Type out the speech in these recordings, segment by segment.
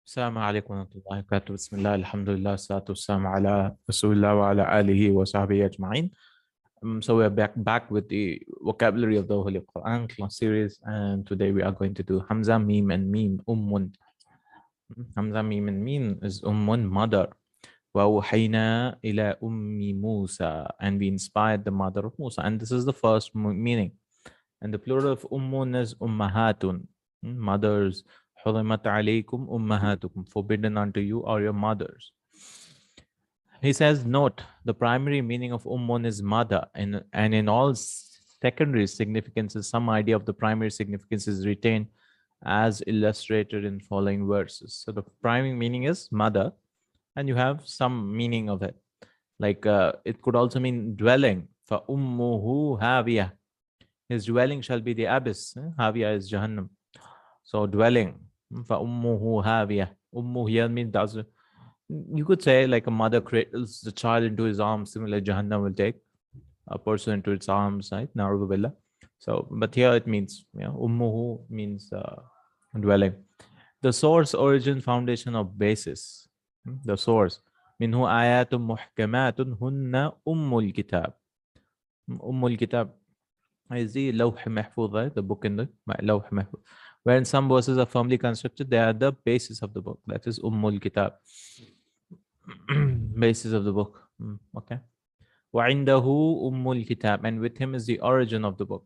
السلام عليكم ورحمة الله وبركاته. بسم الله الحمد لله والصلاة والسلام على رسول الله وعلى آله وصحبه أجمعين. So we are back with the vocabulary of the Holy Quran class series, and today we are going to do Hamza, Mim, and Mim. Ummun. Hamza, Mim, and Mim is Ummun, mother. وَأَوْحَيْنَا إِلَى أُمِّ مُوسَى, and we inspired the mother of Musa. And this is the first meaning. And the plural of Ummun is Ummahatun, mothers. حُرِمَتْ عَلَيْكُمْ أُمَّهَاتُكُمْ, forbidden unto you are your mothers. He says, note, the primary meaning of Ummun is mother, and in all secondary significances, some idea of the primary significance is retained as illustrated in following verses. So the primary meaning is mother, and you have some meaning of it. Like it could also mean dwelling. فَأُمُّهُ هَاوِيَةٌ, his dwelling shall be the abyss. Havia is Jahannam. So dwelling. فَأُمُّهُ هَاوِيَةٌ. Ummu here means does. You could say like a mother cradles the child into his arms. Similarly, Jahannam will take a person into its arms, right? Na'udhu billah. So, but here it means, ummuhu means dwelling. The source, origin, foundation of basis. The source. Minhu ayatun muhkamatun hunna ummul kitab. Ummul kitab is the Lawh Mahfuz, right? The book in the Lawh Mahfuz. Wherein some verses are firmly constructed, they are the basis of the book. That is Ummul Kitab. Basis of the book. Okay. وَعِنْدَهُ Ummul Kitab, and with him is the origin of the book.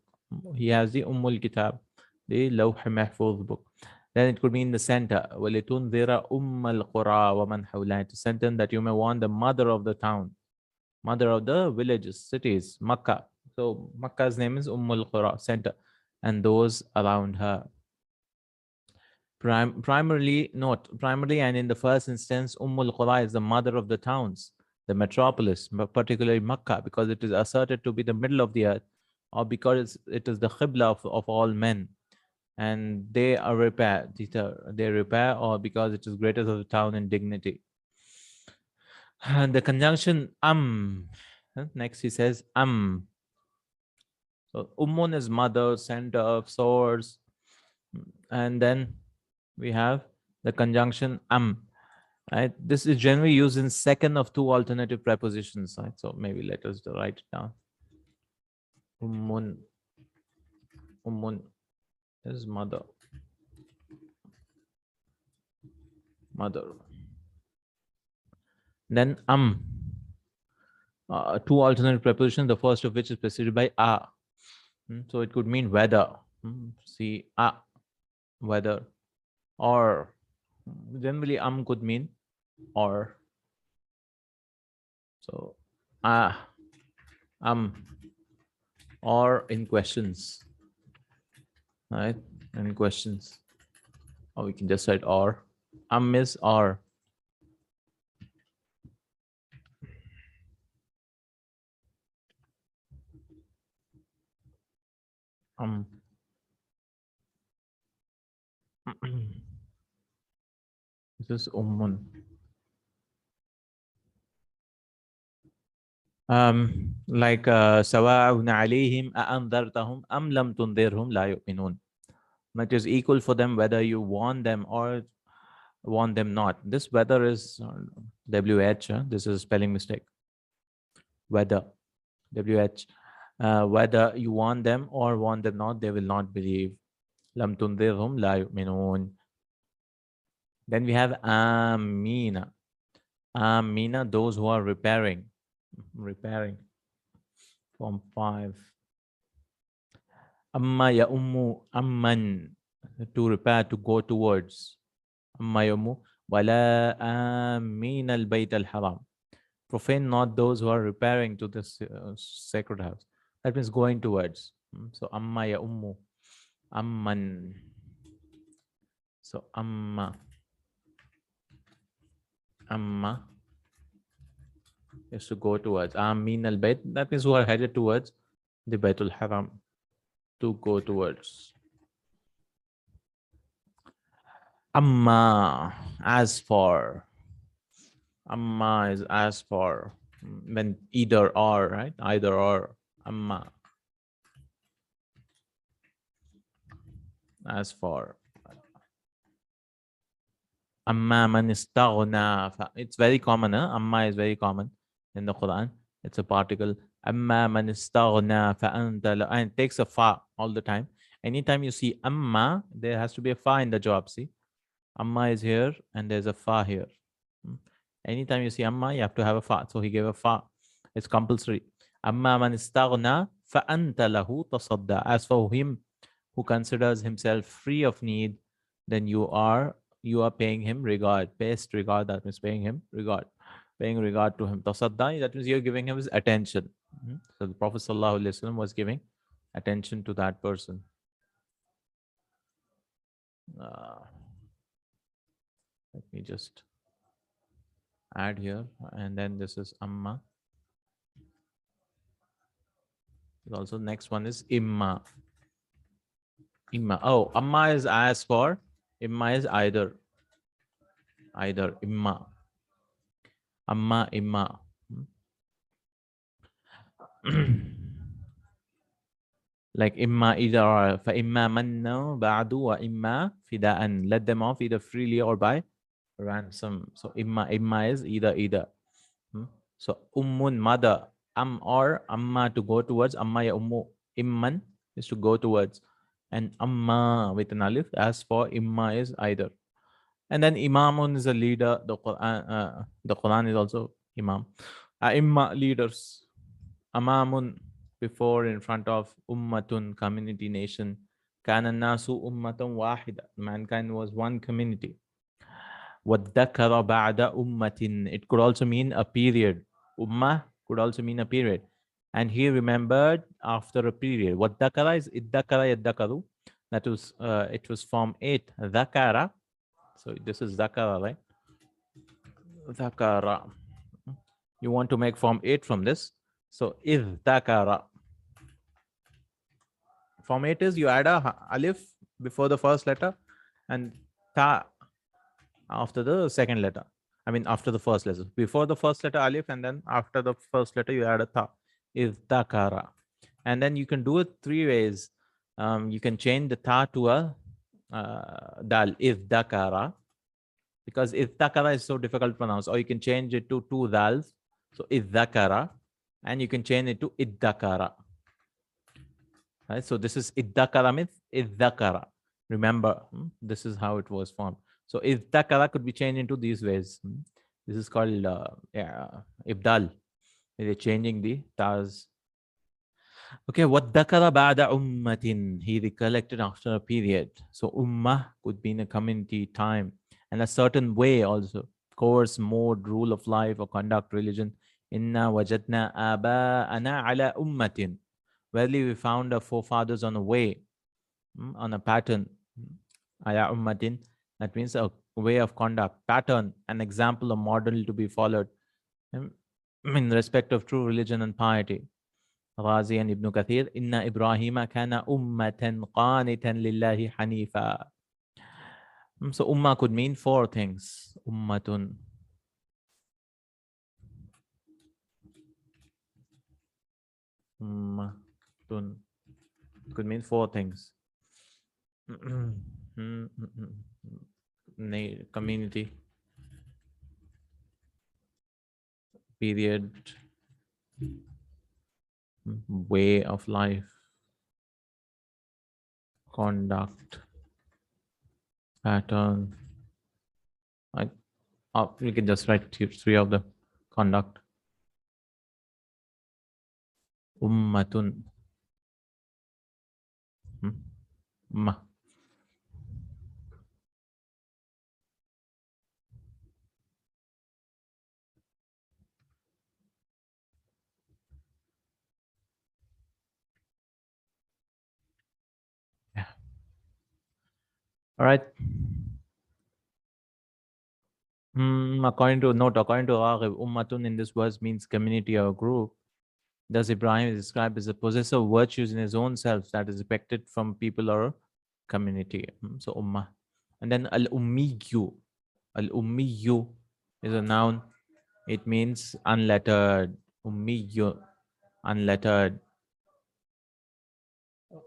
He has the Ummul Kitab, the Lawh Mahfuz book. Then it could mean the center. وَلِتُنْذِرَ أُمَّ الْقُرَى وَمَنْ حَوْلَهَا, to sentence that you may warn the mother of the town, mother of the villages, cities, Makkah. So Makkah's name is Ummul Qura, center, and those around her. Primarily, and in the first instance, Ummul Qura is the mother of the towns, the metropolis, but particularly Makkah, because it is asserted to be the middle of the earth, or because it is the Qibla of all men, and they are they repair, or because it is greatest of the town in dignity. And the conjunction next he says So Ummun is mother, center, source, and then we have the conjunction right? This is generally used in second of two alternative prepositions, right? So maybe let us write it down. Ummun is mother. Then two alternative prepositions, the first of which is preceded by a. So it could mean whether. See, whether, or generally could mean or. So or in questions, right? In questions, or we can just write or. Is or. This is Ummun. Like سواء عليهم أأنذرتهم أم لم تنذرهم لا يؤمنون. It is equal for them whether you warn them or warn them not. This whether is WH. This is a spelling mistake. Whether, WH. Whether you warn them or warn them not, they will not believe. لم تنذرهم لا يؤمنون. Then we have Amina. Amina, those who are repairing. Form 5. Amma ya ummu amman, to repair, to go towards. Amma ya ummu wala amin al bayt al haram, profane not those who are repairing to this sacred house. That means going towards. So amma ya ummu amman. So amma is to go towards. Amin al bayt, that means who are headed towards the Baytul Haram, to go towards. Amma, as for. Amma is as for, when either or, right? Either or. Amma, as for. Amma man istaghna. It's very common. Amma is very common in the Quran. It's a particle. Amma man istaghna fa anta la, and it takes a fa all the time. Anytime you see amma, there has to be a fa in the job. See, amma is here and there's a fa here. Anytime you see amma, you have to have a fa. So he gave a fa. It's compulsory. Amma man istaghna fa anta lahu tasadda. As for him who considers himself free of need, then you are paying him regard. Best regard, that means paying him regard. Paying regard to him. Tasadda, that means you're giving him his attention. So the Prophet ﷺ was giving attention to that person. Let me just add here, and then this is amma. Also, next one is imma. Imma. Oh, amma is as for, imma is either. Either, imma. Amma, imma. Like imma either, fa imma manna ba'du wa imma fida'an. Let them off either freely or by ransom. So imma is either. So ummun, mother, or amma to go towards, amma ya ummu. Imman is to go towards, and amma with an alif. As for imma is either. And then imamun is a leader. The Quran is also imam. Imma, leaders. Amamun, before, in front of. Ummatun, community, nation. Kana nasu ummatun wahida. Mankind was one community. وَالذَّكَرَ بَعْدَ ummatin. It could also mean a period. Ummah could also mean a period. And he remembered after a period. وَالذَّكَرَ is iddakara yaddakaru. That was, it was form 8. Dhakara. So this is zakara, right? Zakara. You want to make form 8 from this. So iddakara. Form 8 is you add a alif before the first letter and ta after the second letter. I mean, after the first letter. Before the first letter, alif, and then after the first letter, you add a ta. Izdakara. And then you can do it 3 ways. You can change the ta to a dal, izdakara, because izdakara is so difficult to pronounce. Or you can change it to 2 dals. So izdakara. And you can change it to iddakara. Right? So this is iddakara means izdakara. Remember, this is how it was formed. So izdakara could be changed into these ways. This is called ibdal. They're changing the tas. Okay, waddakara ba'da ummatin. He recollected after a period. So ummah could be in a community, time, and a certain way also. Course, mode, rule of life or conduct, religion. Inna wajadna aba'ana ala ummatin. Verily we found our forefathers on a way, on a pattern. Ala ummatin. That means a way of conduct, pattern, an example, a model to be followed in respect of true religion and piety. Ghazi and Ibn Kathir, Inna Ibrahima kana ummatan qanitan lillahi hanifa. So ummah could mean 4 things. Ummatun. Ummatun could mean 4 things. Community, period, way of life, conduct, pattern. We can just write 3 of them. Conduct. Ummatun. Ma. Yeah. All right. According to Raghib, Ummatun in this verse means community or group. Thus, Ibrahim is described as a possessor of virtues in his own self that is expected from people or community. So, Ummah. And then Al-Ummiyu. Al-Ummiyu is a noun. It means unlettered. Ummiyu, unlettered.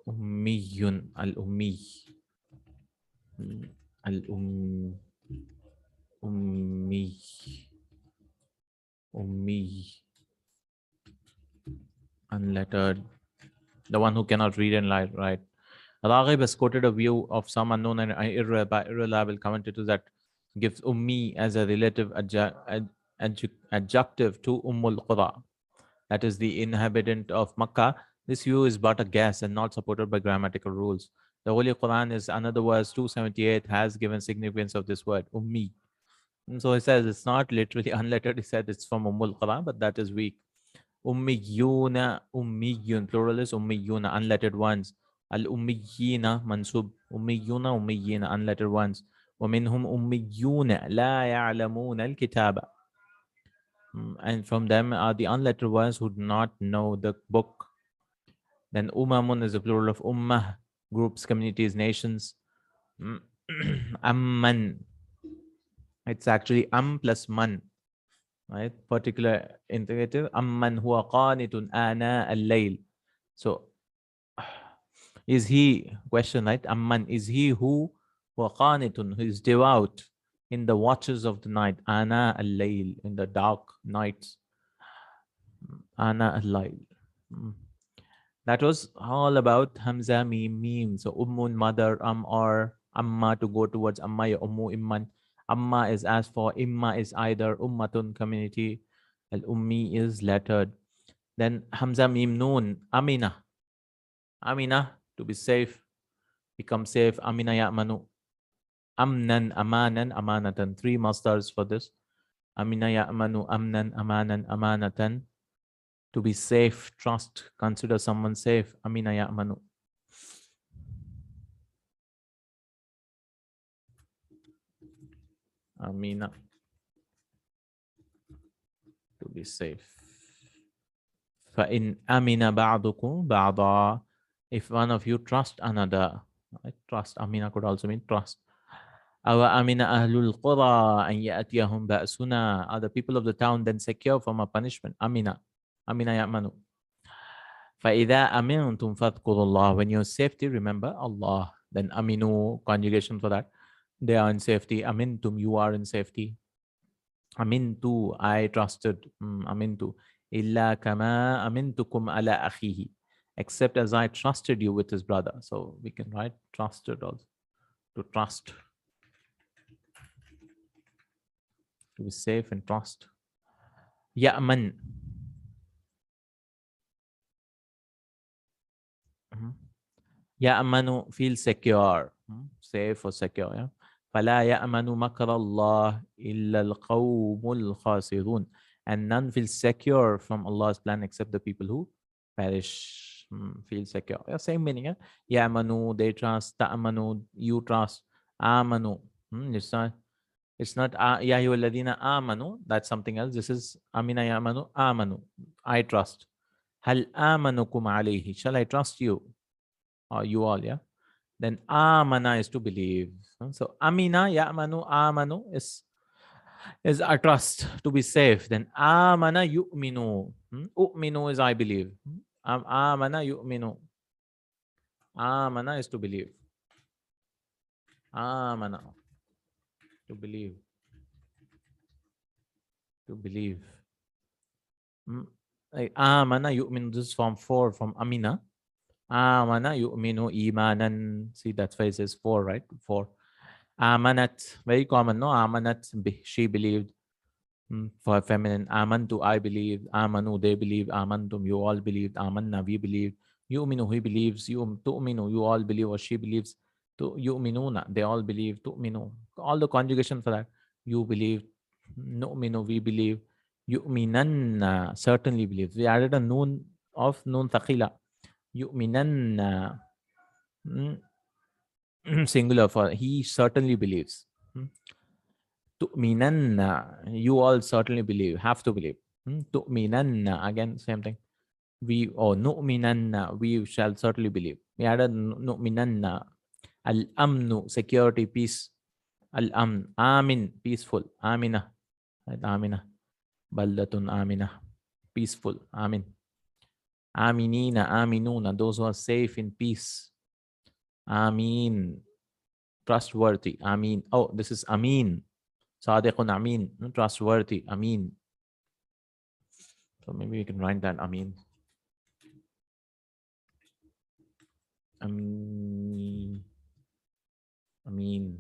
Ummiyun, Al-Ummi. Al-Um. Ummi. Ummi. Unlettered. The one who cannot read and write. Raghib has quoted a view of some unknown and irreliable commentators that gives Ummi as a relative adjective to Ummul Qura, that is the inhabitant of Makkah. This view is but a guess and not supported by grammatical rules. The Holy Quran is another verse 278 has given significance of this word, Ummi. And so he says it's not literally unlettered. He said it's from Ummul Qura, but that is weak. Ummiyuna, ummiyun, plural is ummiyuna, unlettered ones. Al-ummiyina, mansub. Ummiyuna, ummiyina, unlettered ones. ومنهم أميون لا يعلمون الكتاب. And from them are the unlettered ones who do not know the book. Then umamun is a plural of ummah, groups, communities, nations. Amman. It's actually plus man. Right? Particular integrative. Amman huwa qanitun ana al-layl. So is he, question, right? Amman, is he who huwa qanitun, who is devout in the watches of the night, ana al-layl, in the dark nights. Ana al-layl. That was all about Hamza, Mim, Mim. So Ummun, mother, or Amma, to go towards Amma, ya Ummu, Imman. Amma is as for, Imma is either, Ummatun, community. Al-Ummi is lettered. Then Hamza, Mim, Noon, Amina. Amina, to be safe, become safe. Amina, Ya'manu. Amnan, Amanan, Amanatan. 3 masters for this. Amina, Ya'manu, Amnan, Amanan, Amanatan. To be safe, trust, consider someone safe. Amina ya'manu. Amina. To be safe. فَإِنْ أَمِنَ بَعْضُكُمْ بَعْضًا. If one of you trust another. Right? Trust. Amina could also mean trust. أَوَ أَمِنَ أَهْلُ الْقُرَىٰ أَنْ يَأْتِيَهُمْ بَأْسُنَا. Are the people of the town then secure from a punishment? Amina. Amina ya'manu. فَإِذَا أَمِنْتُمْ فَاذْكُرُوا اللَّهَ. When you're safety, remember Allah. Then aminu, conjugation for that. They are in safety. Amintum, you are in safety. Amintu, I trusted. Amintu. Illa kama amintukum ala akhihi. Except as I trusted you with his brother. So we can write trusted also. To trust. To be safe and trust. Ya'man. Ya'manu, feel secure. Safe or secure. Yeah? فَلَا يَأْمَنُ مَكْرَ اللَّهِ إِلَّا الْقَوْمُ الْخَاسِرُونَ. And none feel secure from Allah's plan except the people who perish. Feel secure. Yeah, same meaning. Yeah? Ya'manu, they trust. Ta'manu, you trust. Amanu. It's not Ya ayyuhalladhina amanu. That's something else. This is Amina ya'manu. Amanu. I trust. Hal amanukum alayhi. Shall I trust you? Or you all, yeah? Then amana is to believe. So amina, ya'manu, amanu is I trust, to be safe. Then amana yu'minu. U'minu is I believe. Amana yu'minu. Amana is to believe. Amana. To believe. To believe. Like amana yu'minu. This is form 4 from amina. Amana yu'minu imanan. See, that's why it says 4, right? 4. Amanat, very common, no? Amanat, she believed. For feminine, amantu, I believe. Amanu, they believe. Amantum, you all believed. Amanna, we believe. Yu'minu, he believes. Tu'minu, you all believe, or she believes. Yu'minuna, they all believe. Tu'minu, all the conjugation for that. You believe. Nu'minu, we believe. Yu'minanna, certainly believes. We added a noon of noon thaqila. Yu'minanna. Singular for he certainly believes. Tu'minanna, you all certainly believe, have to believe. Tu'minanna, again, same thing. We, nu'minanna, we shall certainly believe. We added nu'minanna. Al-amnu, security, peace. Al-amn, amin, peaceful. Amina, right? Amina. Baldatun amina, peaceful. Amin. Aminina, aminuna, those who are safe in peace. Amin, trustworthy. Amin. Oh, this is Amin. Sadiqun Amin, trustworthy, Amin. So maybe we can write that Amin. Amin. Amin.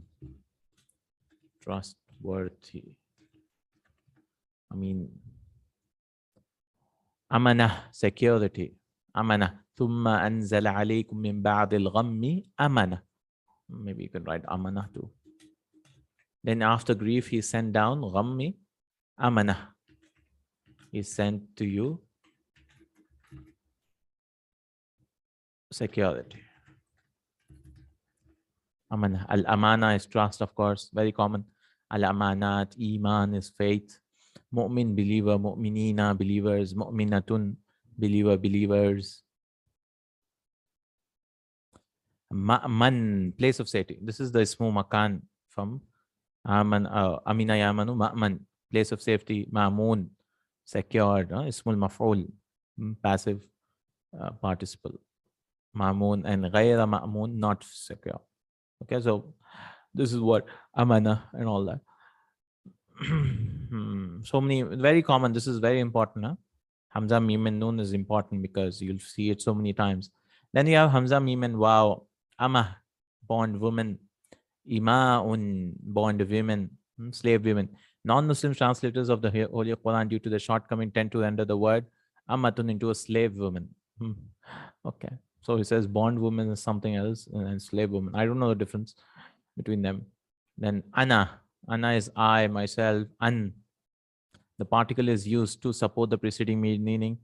Trustworthy. Amin. Amanah, security. Amanah. Thumma anzala alaykum min ba'dil ghammi amanah. Maybe you can write amanah too. Then after grief, he sent down ghammi amanah. He sent to you security. Amanah. Al-amana is trust, of course, very common. Al-amanat, iman is faith. Mu'min, believer. Mu'minina, believers. Mu'minatun, believer, believers. Ma'man, place of safety. This is the ismu makan from amina yamanu, ma'man, place of safety. Ma'mun, secured. Ismul maf'ul, passive participle. Ma'mun, and ghayra ma'mun, not secure. Okay, so this is what amana and all that. So many, very common. This is very important. Hamza, mim, and nun is important because you'll see it so many times. Then you have Hamza, mim, and waw. Amah, bond woman. Ima'un, bond women, slave women. Non-Muslim translators of the Holy Quran, due to the shortcoming, tend to render the word amatun into a slave woman. Okay, so he says bond woman is something else and slave woman. I don't know the difference between them. Then ana is I, myself. An, the particle is used to support the preceding meaning.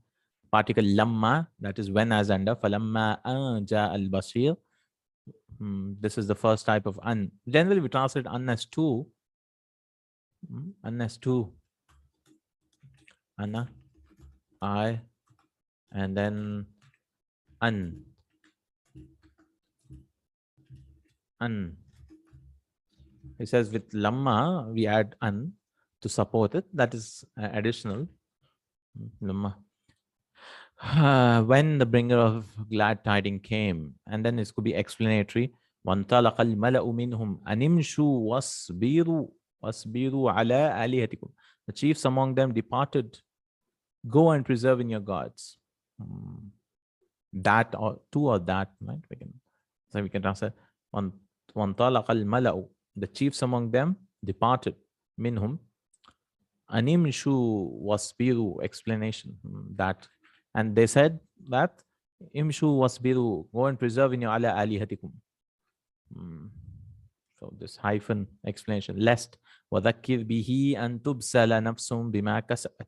Particle lamma, that is when, as under falamma ja al-basir. This is the first type of an. Generally, we translate an as two. An as two. Anna, I, and then an. An. It says with lamma, we add an to support it. That is additional. Lamma. When the bringer of glad tidings came, and then this could be explanatory. وَانْطَلَقَ الْمَلَأُ مِنْهُمْ أَنِمْشُوا وَاصْبِرُوا عَلَىٰ آلِهَتِكُمْ. The chiefs among them departed. Go and preserve in your gods. That or two or that, right? We can translate. وَانْطَلَقَ الْمَلَأُ. The chiefs among them departed. Minhum. Animshu wasbiru, explanation. That. And they said that imshu wasbiru, go and preserve in your ala alihatikum. So this hyphen explanation, lest wadhakkir bihi an tubsala nafsum bima kasabat,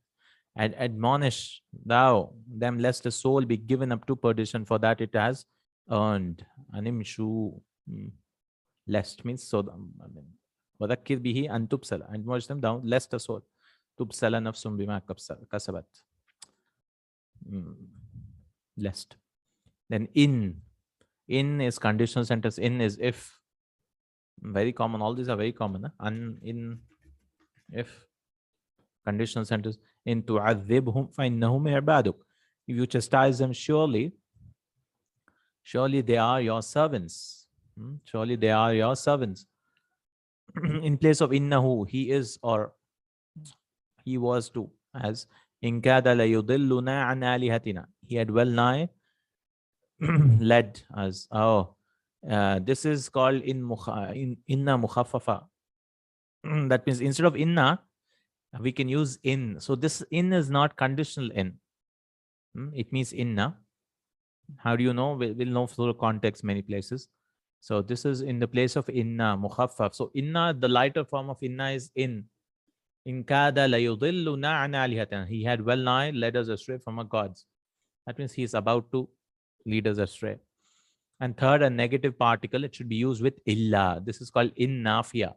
and admonish thou them lest the soul be given up to perdition for that it has earned. Animshu, lest means so. Wadhakkir bihi an tubsala, admonish them down lest the soul tubsala nafsum bima kasabat. Lest. Then in is conditional sentence. In is if. Very common. All these are very common. In, if. Conditional sentence. In tu'adhibhum fa'innahum ibaduk. If you chastise them, surely they are your servants. Surely they are your servants. In place of innahu, he is or he was to, as in kada la yudilluna an alihatina. He had well nigh led us. This is called inna mukhaffafa. That means instead of inna, we can use in. So this in is not conditional in. It means inna. How do you know? We'll know through the context many places. So this is in the place of inna, mukhaffaf. So inna, the lighter form of inna is in. In kada la yudilluna an alihatina. He had well nigh led us astray from our gods. That means he is about to lead us astray. And third, a negative particle, it should be used with illa. This is called in nafiya.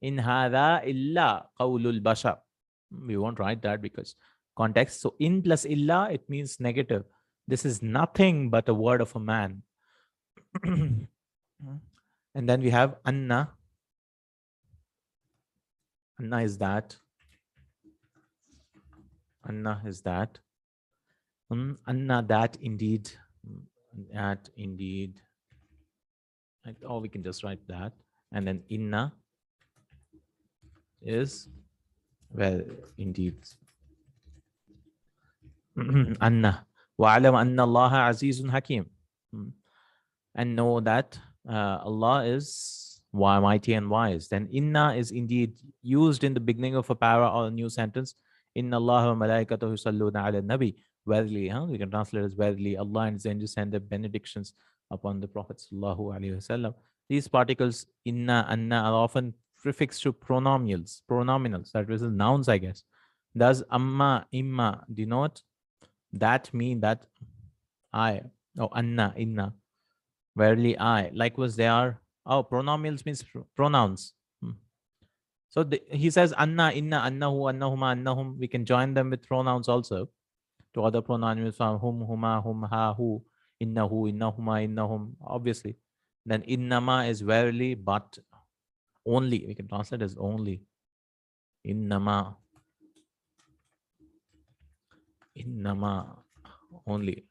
In hadha illa qawlul bashar. We won't write that because context. So in plus illa, it means negative. This is nothing but a word of a man. And then we have anna. Anna is that. Anna is that. Anna, that indeed. That indeed. Or we can just write that. And then inna. is well indeed. Anna. وَعَلَمْ أَنَّ اللَّهَ عَزِيزٌ حَكِيمٌ. And know that Allah is mighty and wise. Then inna is indeed used in the beginning of a para or a new sentence. Inna Allah wa malaikatahu yusalluna ala nabi. Verily, we can translate as verily, Allah and His angels send their benedictions upon the Prophet sallallahu alaihi wasallam. These particles inna, anna are often prefixed to pronominals, that is nouns, I guess. Does amma, imma denote that, mean that I, oh anna, inna, verily I. Likewise, they are, pronominals means pronouns. So he says anna, inna, annahu, annahuma, annahum. We can join them with pronouns also. To other pronouns from hum, huma, hum, ha, hu, innahu, innahuma, innahum, obviously. Then innama is verily, but only. We can translate as only. Innama. Innama. Only.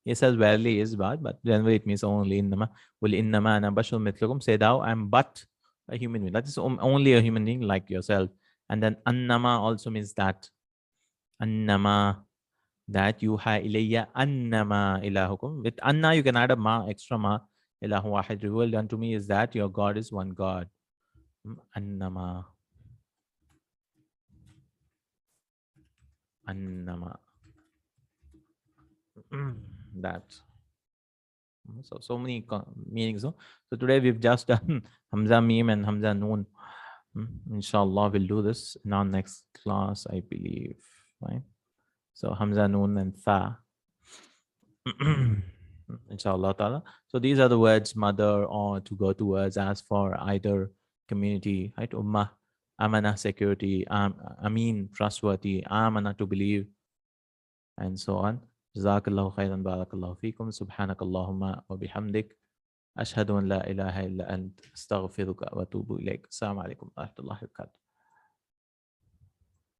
He says verily is but generally it means only. Innama. Will innama ana bashar mitlukum. Say thou, I am but a human being. That is only a human being like yourself. And then annama also means that. Annama. That yuha ilayya annama ilahukum. With anna you can add a ma, extra ma. Ilahu wahid, revealed unto me is that your God is one God. Annama. Annama. That. So many meanings. So today we've just done Hamza Mim and Hamza Noon. Inshallah, we'll do this in our next class, I believe. Right? So Hamza Noon and Tha. Inshallah ta'ala. So these are the words mother or to go towards as for either community, right? Ummah, amana, security, amin, trustworthy, amana, to believe, and so on. Jazakallahu khairan, barakallahu feekum, subhanakallahumma wa bihamdik, ashhadu an la ilaha illa ant, astaghfiruka wa atubu ilaik. Assalamu alaikum wa rahmatullahi wa barakatuh.